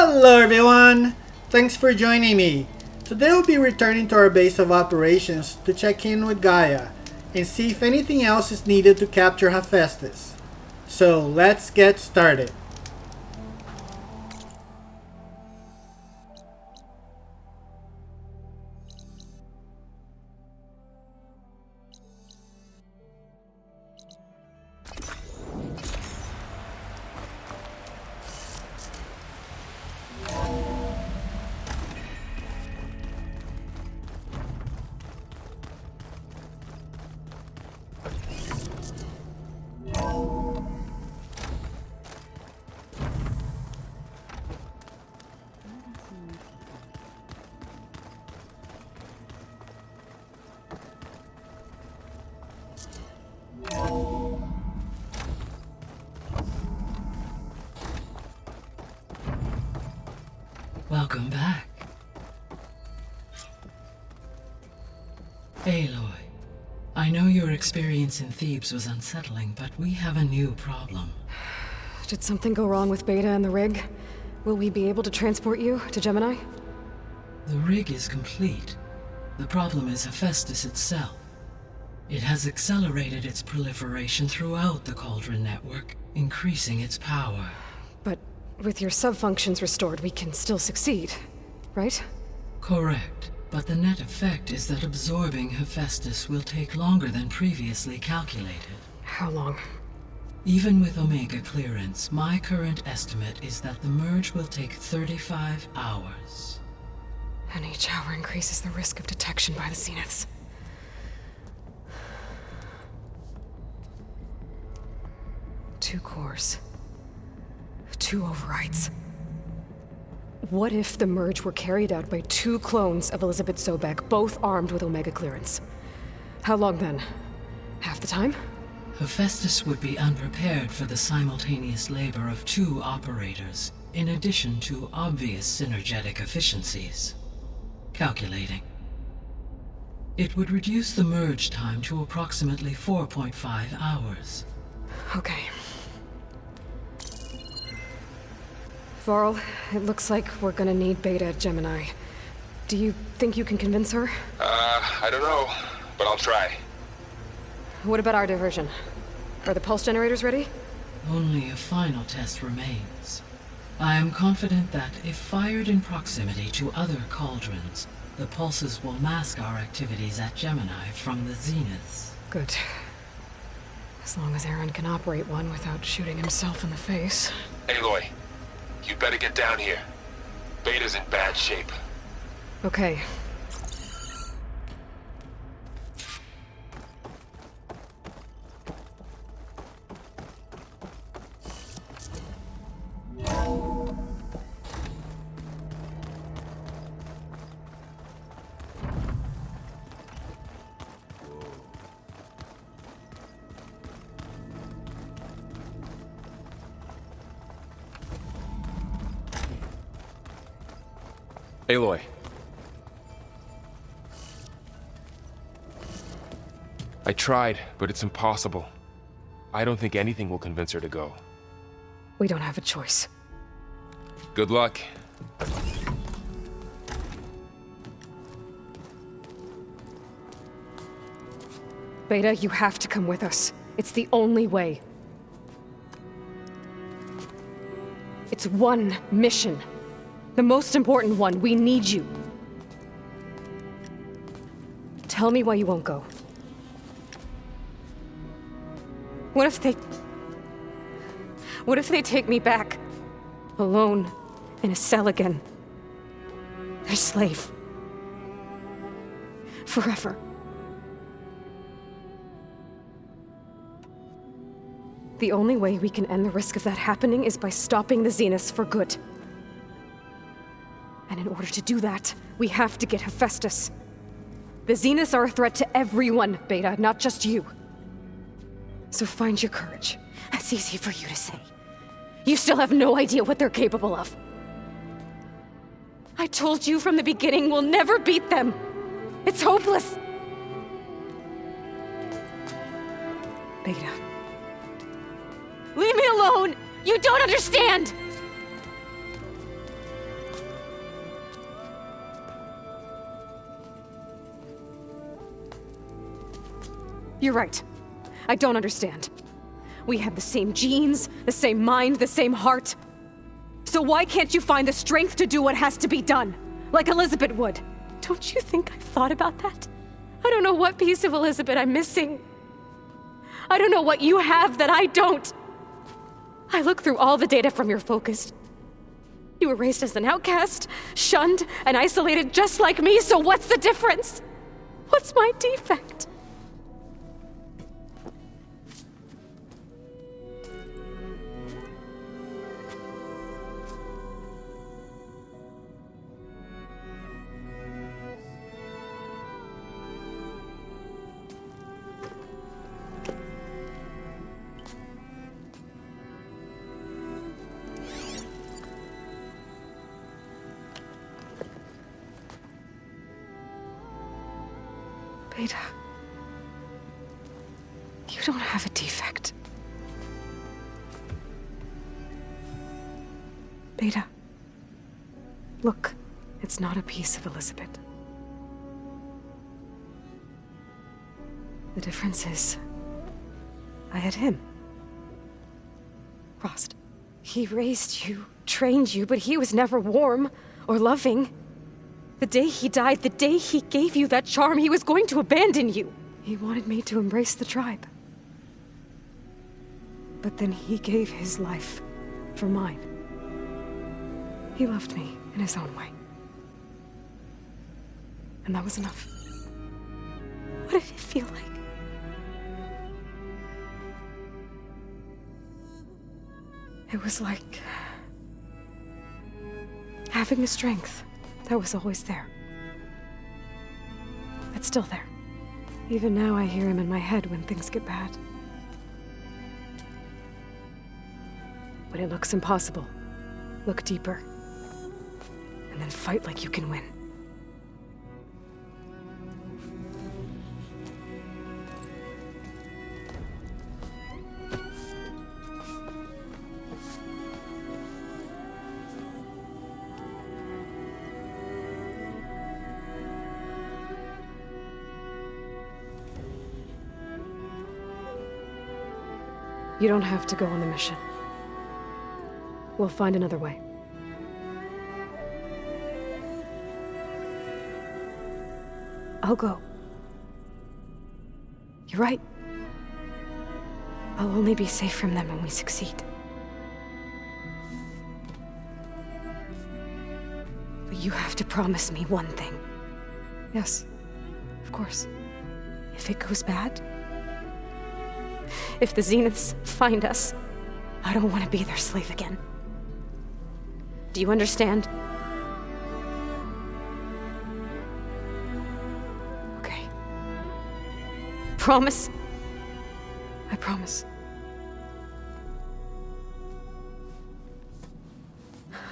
Hello everyone! Thanks for joining me. Today we'll be returning to our base of operations to check in with GAIA and see if anything else is needed to capture HEPHAESTUS. So let's get started. Welcome back. Aloy, I know your experience in Thebes was unsettling, but we have a new problem. Did something go wrong with Beta and the rig? Will we be able to transport you to Gemini? The rig is complete. The problem is HEPHAESTUS itself. It has accelerated its proliferation throughout the Cauldron network, increasing its power. But with your sub-functions restored, we can still succeed, right? Correct, but the net effect is that absorbing HEPHAESTUS will take longer than previously calculated. How long? Even with Omega clearance, my current estimate is that the merge will take 35 hours. And each hour increases the risk of detection by the Zeniths. Two cores. Two overrides. What if the merge were carried out by two clones of Elizabeth Sobek, both armed with Omega clearance? How long then? Half the time? HEPHAESTUS would be unprepared for the simultaneous labor of two operators, in addition to obvious synergetic efficiencies. Calculating. It would reduce the merge time to approximately 4.5 hours. Okay. Varl, it looks like we're gonna need Beta at Gemini. Do you think you can convince her? I don't know, but I'll try. What about our diversion? Are the pulse generators ready? Only a final test remains. I am confident that if fired in proximity to other cauldrons, the pulses will mask our activities at Gemini from the Zeniths. Good. As long as Aaron can operate one without shooting himself in the face. Aloy, you better get down here. Beta's in bad shape. Okay. Aloy. I tried, but it's impossible. I don't think anything will convince her to go. We don't have a choice. Good luck. Beta, you have to come with us. It's the only way. It's one mission. The most important one. We need you. Tell me why you won't go. What if they take me back? Alone, in a cell again. Their slave. Forever. The only way we can end the risk of that happening is by stopping the Zeniths for good. And in order to do that, we have to get HEPHAESTUS. The Zeniths are a threat to everyone, Beta, not just you. So find your courage. That's easy for you to say. You still have no idea what they're capable of. I told you from the beginning, we'll never beat them. It's hopeless. Beta. Leave me alone! You don't understand! You're right. I don't understand. We have the same genes, the same mind, the same heart. So why can't you find the strength to do what has to be done? Like Elizabeth would. Don't you think I've thought about that? I don't know what piece of Elizabeth I'm missing. I don't know what you have that I don't. I look through all the data from your focus. You were raised as an outcast, shunned, and isolated just like me, so what's the difference? What's my defect? Beta, you don't have a defect. Beta, look, it's not a piece of Elizabeth. The difference is, I had him. Frost. He raised you, trained you, but he was never warm or loving. The day he died, the day he gave you that charm, he was going to abandon you. He wanted me to embrace the tribe. But then he gave his life for mine. He loved me in his own way. And that was enough. What did it feel like? It was like having a strength that was always there. It's still there. Even now I hear him in my head when things get bad. When it looks impossible, look deeper. And then fight like you can win. You don't have to go on the mission. We'll find another way. I'll go. You're right. I'll only be safe from them when we succeed. But you have to promise me one thing. Yes, of course. If it goes bad, if the Zeniths find us, I don't want to be their slave again. Do you understand? Okay. Promise? I promise.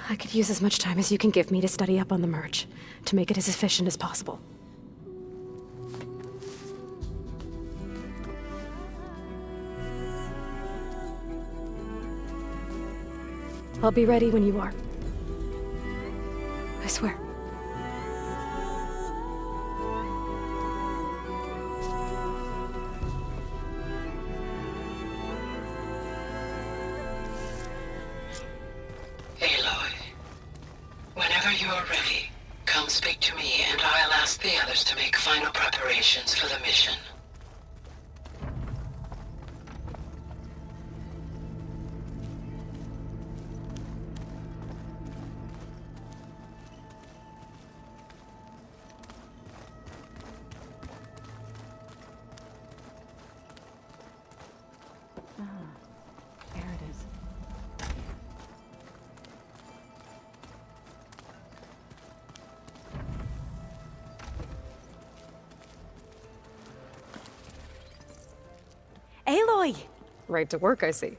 I could use as much time as you can give me to study up on the merge, to make it as efficient as possible. I'll be ready when you are. I swear. Aloy, whenever you are ready, come speak to me and I'll ask the others to make final preparations for the mission. Aloy! Right to work, I see.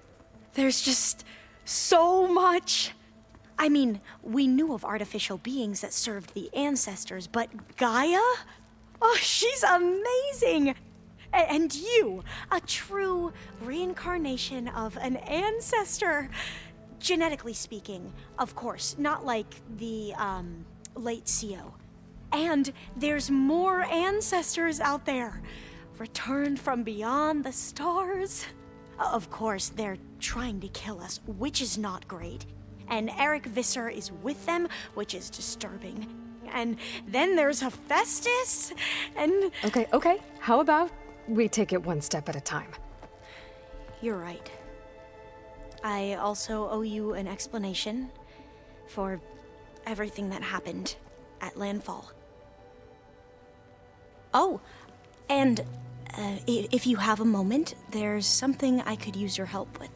There's just so much. I mean, we knew of artificial beings that served the ancestors, but Gaia? Oh, she's amazing! And you, a true reincarnation of an ancestor. Genetically speaking, of course, not like the, late CO. And there's more ancestors out there. returned from beyond the stars. Of course, they're trying to kill us, which is not great. And Eric Visser is with them, which is disturbing. And then there's Hephaestus, and... Okay. How about we take it one step at a time? You're right. I also owe you an explanation for everything that happened at Landfall. Oh, and if you have a moment, there's something I could use your help with.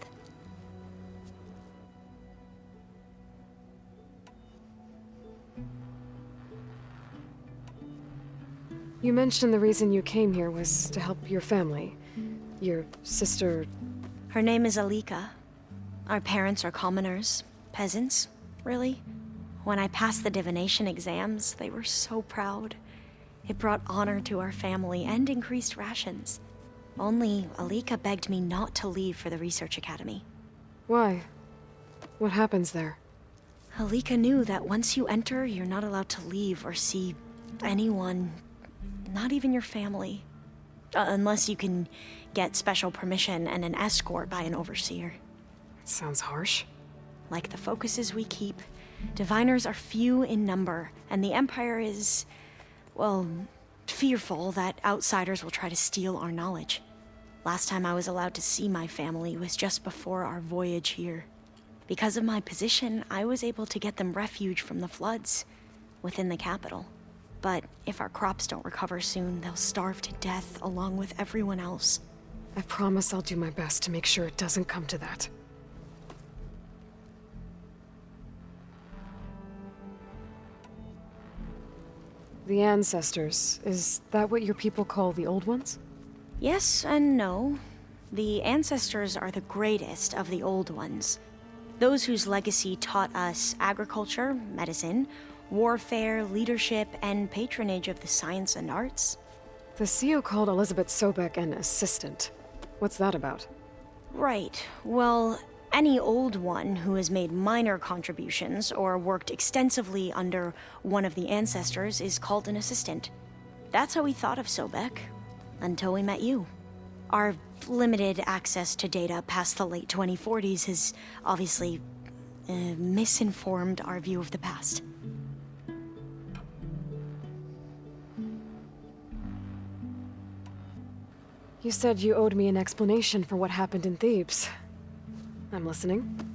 You mentioned the reason you came here was to help your family. Your sister... Her name is Alika. Our parents are commoners, peasants, really. When I passed the divination exams, they were so proud. It brought honor to our family and increased rations. Only Alika begged me not to leave for the research academy. Why? What happens there? Alika knew that once you enter, you're not allowed to leave or see anyone, not even your family. Unless you can get special permission and an escort by an overseer. It sounds harsh. Like the focuses we keep, diviners are few in number, and the Empire is, well, fearful that outsiders will try to steal our knowledge. Last time I was allowed to see my family was just before our voyage here. Because of my position, I was able to get them refuge from the floods within the capital. But if our crops don't recover soon, they'll starve to death along with everyone else. I promise I'll do my best to make sure it doesn't come to that. The ancestors, is that what your people call the old ones? Yes and no. The ancestors are the greatest of the old ones. Those whose legacy taught us agriculture, medicine, warfare, leadership, and patronage of the science and arts. The CEO called Elizabeth Sobek an assistant. What's that about? Right. Well, any old one who has made minor contributions or worked extensively under one of the ancestors is called an assistant. That's how we thought of Sobek, until we met you. Our limited access to data past the late 2040s has obviously misinformed our view of the past. You said you owed me an explanation for what happened in Thebes. I'm listening.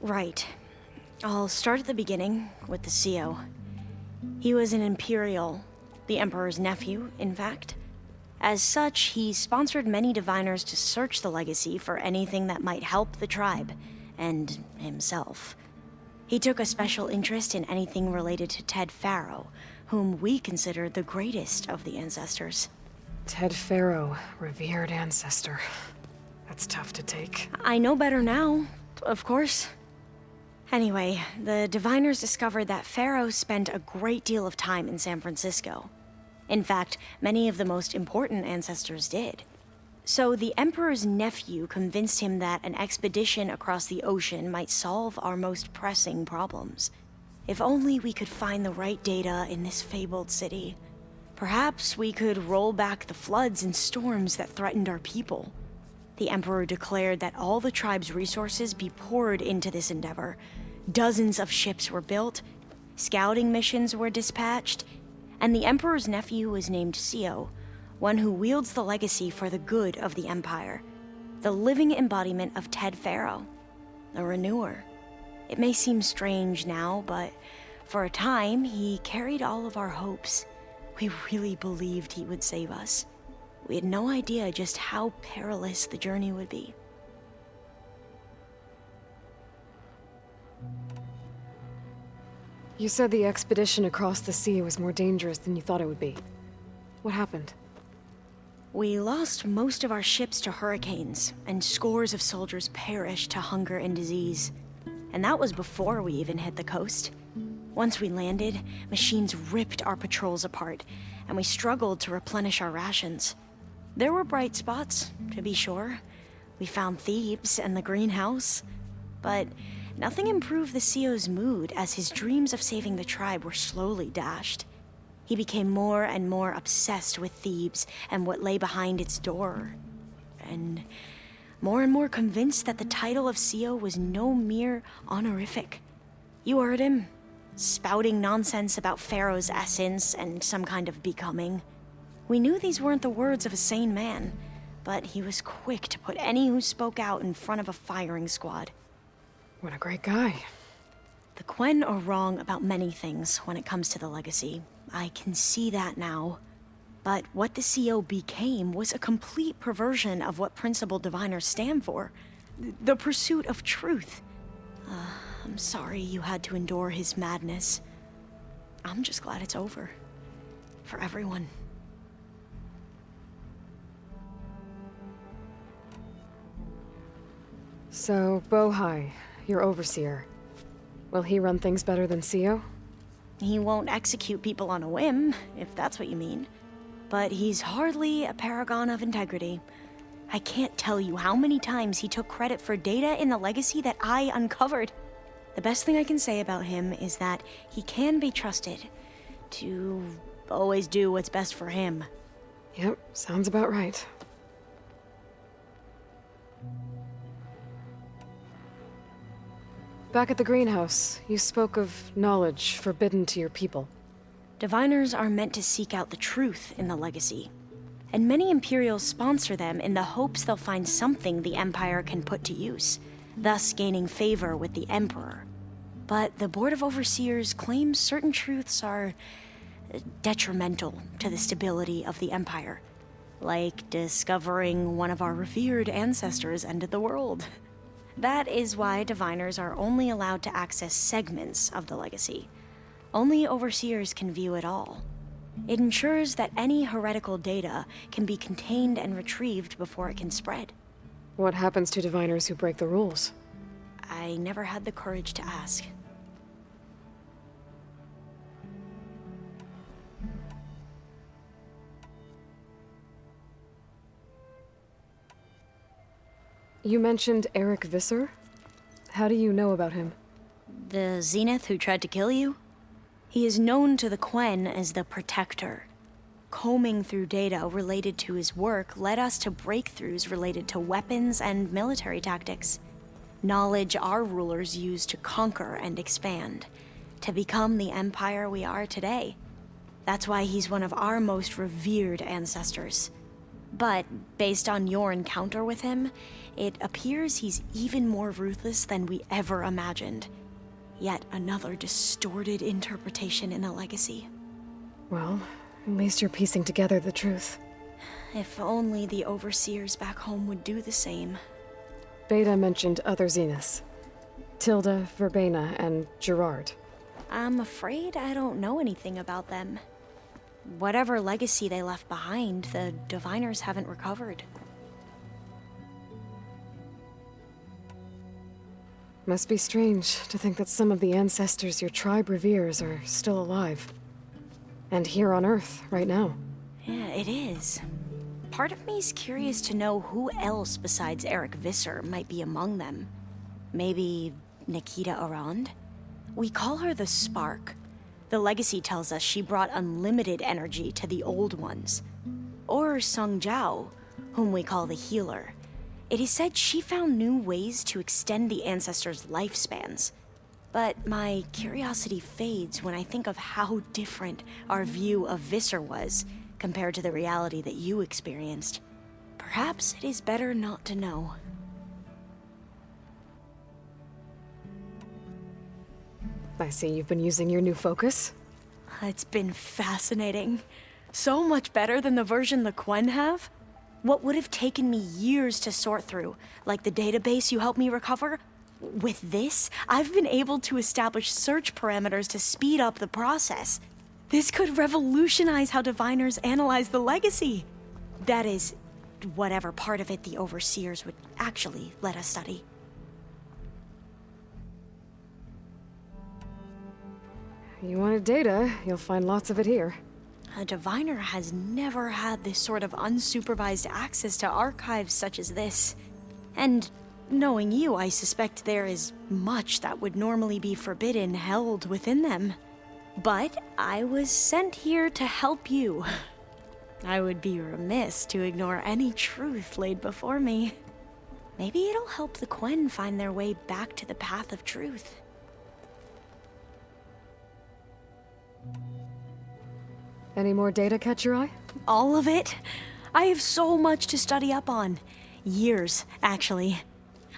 Right. I'll start at the beginning with the CEO. He was an Imperial, the Emperor's nephew, in fact. As such, he sponsored many diviners to search the legacy for anything that might help the tribe, and himself. He took a special interest in anything related to Ted Faro, whom we consider the greatest of the ancestors. Ted Faro, revered ancestor. That's tough to take. I know better now, of course. Anyway, the diviners discovered that Faro spent a great deal of time in San Francisco. In fact, many of the most important ancestors did. So the Emperor's nephew convinced him that an expedition across the ocean might solve our most pressing problems. If only we could find the right data in this fabled city. Perhaps we could roll back the floods and storms that threatened our people. The Emperor declared that all the tribe's resources be poured into this endeavor. Dozens of ships were built, scouting missions were dispatched, and the Emperor's nephew was named CEO, one who wields the legacy for the good of the Empire. The living embodiment of Ted Faro, a renewer. It may seem strange now, but for a time, he carried all of our hopes. We really believed he would save us. We had no idea just how perilous the journey would be. You said the expedition across the sea was more dangerous than you thought it would be. What happened? We lost most of our ships to hurricanes, and scores of soldiers perished to hunger and disease. And that was before we even hit the coast. Once we landed, machines ripped our patrols apart, and we struggled to replenish our rations. There were bright spots, to be sure. We found Thebes and the greenhouse, but nothing improved the CEO's mood as his dreams of saving the tribe were slowly dashed. He became more and more obsessed with Thebes and what lay behind its door. And more convinced that the title of CEO was no mere honorific. You heard him, spouting nonsense about Faro's essence and some kind of becoming. We knew these weren't the words of a sane man, but he was quick to put any who spoke out in front of a firing squad. What a great guy. The Quen are wrong about many things when it comes to the legacy. I can see that now. But what the CO became was a complete perversion of what principal diviners stand for. The pursuit of truth. I'm sorry you had to endure his madness. I'm just glad it's over. For everyone. So, Bohai, your overseer. Will he run things better than CO? He won't execute people on a whim, if that's what you mean. But he's hardly a paragon of integrity. I can't tell you how many times he took credit for data in the legacy that I uncovered. The best thing I can say about him is that he can be trusted to always do what's best for him. Yep, sounds about right. Back at the greenhouse, you spoke of knowledge forbidden to your people. Diviners are meant to seek out the truth in the legacy, and many Imperials sponsor them in the hopes they'll find something the Empire can put to use, thus gaining favor with the Emperor. But the Board of Overseers claims certain truths are detrimental to the stability of the Empire, like discovering one of our revered ancestors ended the world. That is why Diviners are only allowed to access segments of the legacy. Only Overseers can view it all. It ensures that any heretical data can be contained and retrieved before it can spread. What happens to diviners who break the rules? I never had the courage to ask. You mentioned Eric Visser? How do you know about him? The Zenith who tried to kill you? He is known to the Quen as the Protector. Combing through data related to his work led us to breakthroughs related to weapons and military tactics. Knowledge our rulers used to conquer and expand, to become the empire we are today. That's why he's one of our most revered ancestors. But based on your encounter with him, it appears he's even more ruthless than we ever imagined. Yet another distorted interpretation in the legacy. Well, at least you're piecing together the truth. If only the Overseers back home would do the same. Beta mentioned other Zeniths. Tilda, Verbena, and Gerard. I'm afraid I don't know anything about them. Whatever legacy they left behind, the Diviners haven't recovered. Must be strange to think that some of the ancestors your tribe reveres are still alive. And here on Earth, right now. Yeah, it is. Part of me's curious to know who else besides Eric Visser might be among them. Maybe Nikita Arand? We call her the Spark. The legacy tells us she brought unlimited energy to the old ones. Or Sung Jiao, whom we call the Healer. It is said she found new ways to extend the ancestors' lifespans. But my curiosity fades when I think of how different our view of Visser was compared to the reality that you experienced. Perhaps it is better not to know. I see you've been using your new focus. It's been fascinating. So much better than the version the Quen have. What would have taken me years to sort through, like the database you helped me recover, with this, I've been able to establish search parameters to speed up the process. This could revolutionize how diviners analyze the legacy. That is, whatever part of it the Overseers would actually let us study. You wanted data, you'll find lots of it here. A diviner has never had this sort of unsupervised access to archives such as this. And knowing you, I suspect there is much that would normally be forbidden held within them. But I was sent here to help you. I would be remiss to ignore any truth laid before me. Maybe it'll help the Quen find their way back to the path of truth. Any more data catch your eye? All of it? I have so much to study up on. Years, actually.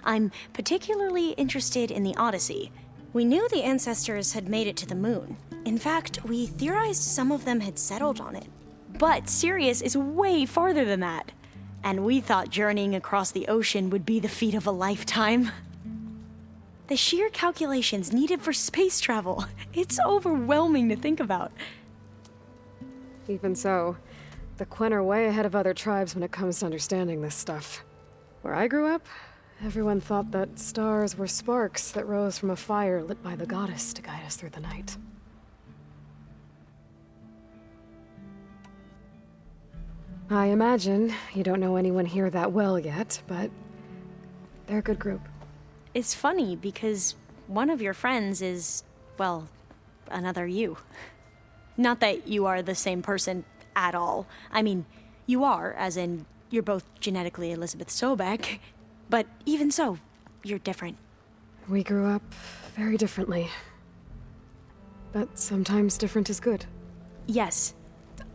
I'm particularly interested in the Odyssey. We knew the ancestors had made it to the moon. In fact, we theorized some of them had settled on it. But Sirius is way farther than that. And we thought journeying across the ocean would be the feat of a lifetime. The sheer calculations needed for space travel, it's overwhelming to think about. Even so, the Quen are way ahead of other tribes when it comes to understanding this stuff. Where I grew up, everyone thought that stars were sparks that rose from a fire lit by the goddess to guide us through the night. I imagine you don't know anyone here that well yet, but they're a good group. It's funny because one of your friends is, well, another you. Not that you are the same person at all. I mean, you are, as in, you're both genetically Elizabeth Sobek, but even so, you're different. We grew up very differently. But sometimes different is good. Yes,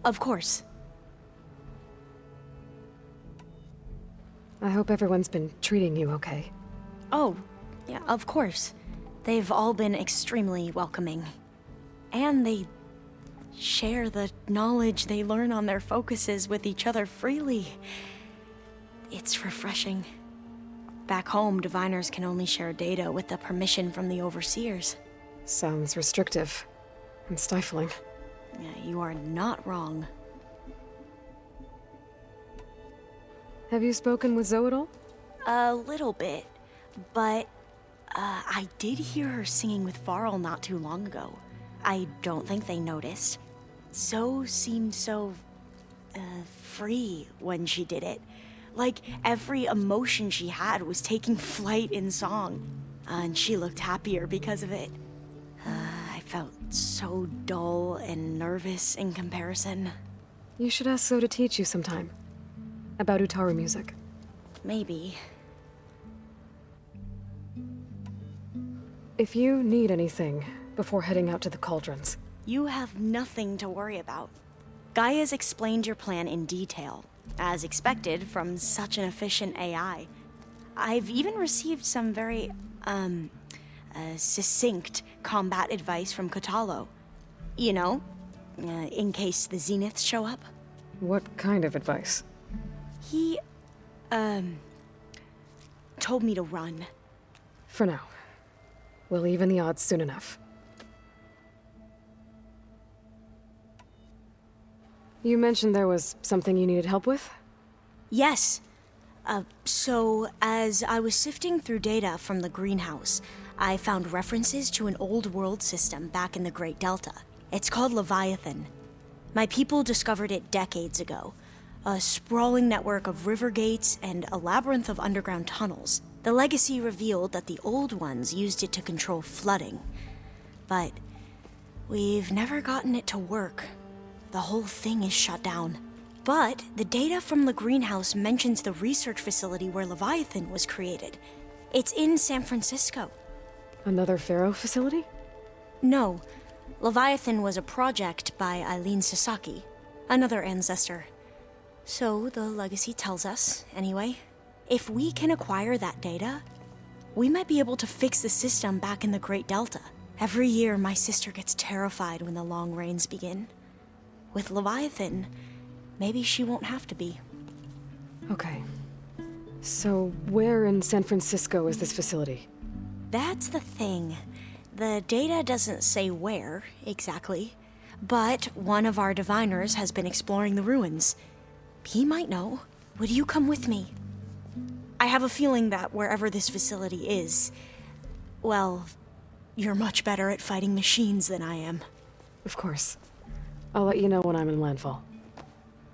of course. I hope everyone's been treating you okay. Oh, yeah, of course. They've all been extremely welcoming. And they share the knowledge they learn on their focuses with each other freely. It's refreshing. Back home, diviners can only share data with the permission from the overseers. Sounds restrictive and stifling. Yeah, you are not wrong. Have you spoken with Zoe at all? A little bit, but I did hear her singing with Faro not too long ago. I don't think they noticed. Zoe seemed so free when she did it. Like every emotion she had was taking flight in song. And she looked happier because of it. I felt so dull and nervous in comparison. You should ask Zoe to teach you sometime. About Utaru music. Maybe. If you need anything before heading out to the cauldrons. You have nothing to worry about. Gaia's explained your plan in detail, as expected from such an efficient AI. I've even received some very, succinct combat advice from Kotalo. You know, in case the Zeniths show up. What kind of advice? He, told me to run. For now. We'll even the odds soon enough. You mentioned there was something you needed help with? Yes. So, as I was sifting through data from the greenhouse, I found references to an old world system back in the Great Delta. It's called Leviathan. My people discovered it decades ago. A sprawling network of river gates and a labyrinth of underground tunnels. The legacy revealed that the old ones used it to control flooding. But we've never gotten it to work. The whole thing is shut down. But the data from the greenhouse mentions the research facility where Leviathan was created. It's in San Francisco. Another Faro facility? No. Leviathan was a project by Eileen Sasaki, another ancestor. So the legacy tells us, anyway. If we can acquire that data, we might be able to fix the system back in the Great Delta. Every year, my sister gets terrified when the long rains begin. With Leviathan, maybe she won't have to be. Okay. So, where in San Francisco is this facility? That's the thing. The data doesn't say where, exactly. But one of our diviners has been exploring the ruins. He might know. Would you come with me? I have a feeling that wherever this facility is, well, you're much better at fighting machines than I am. Of course. I'll let you know when I'm in landfall.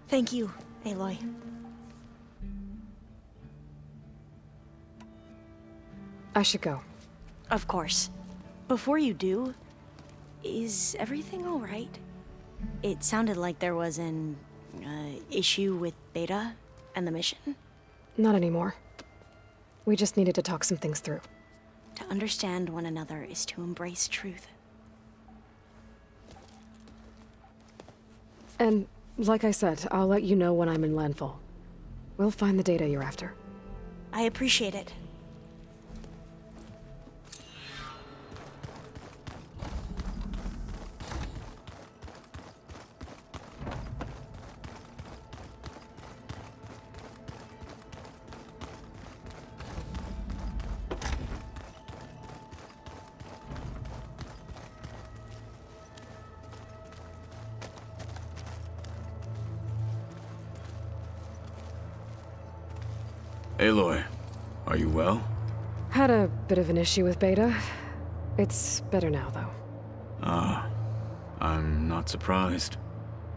Thank you, Aloy. I should go. Of course. Before you do, Is everything all right? It sounded like there was an issue with Beta and the mission. Not anymore. We just needed to talk some things through. To understand one another is to embrace truth. And, like I said, I'll let you know when I'm in landfall. We'll find the data you're after. I appreciate it. Aloy, are you well? Had a bit of an issue with Beta. It's better now, though. Ah, I'm not surprised.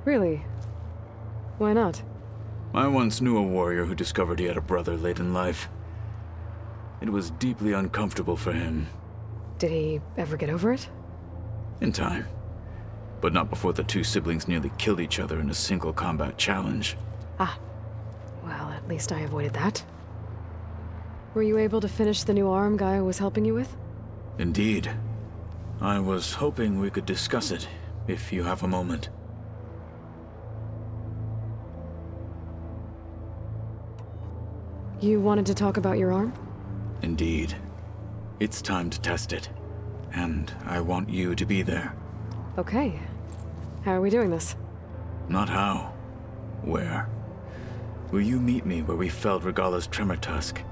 Really? Why not? I once knew a warrior who discovered he had a brother late in life. It was deeply uncomfortable for him. Did he ever get over it? In time. But not before the two siblings nearly killed each other in a single combat challenge. Ah. Well, at least I avoided that. Were you able to finish the new arm Gaia was helping you with? Indeed. I was hoping we could discuss it, if you have a moment. You wanted to talk about your arm? Indeed. It's time to test it. And I want you to be there. Okay. How are we doing this? Not how. Where? Will you meet me where we felled Regala's tremor tusk?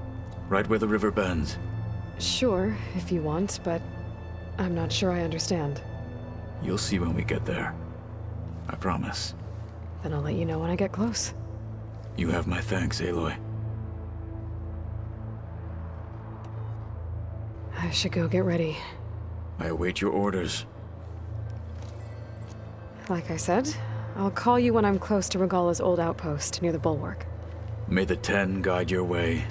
Right where the river bends? Sure, if you want, but I'm not sure I understand. You'll see when we get there. I promise. Then I'll let you know when I get close. You have my thanks, Aloy. I should go get ready. I await your orders. Like I said, I'll call you when I'm close to Regala's old outpost near the bulwark. May the 10 guide your way.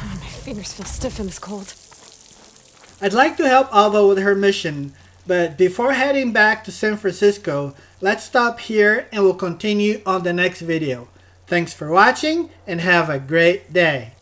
My fingers feel stiff in this cold. I'd like to help Alva with her mission, but before heading back to San Francisco, let's stop here and we'll continue on the next video. Thanks for watching and have a great day.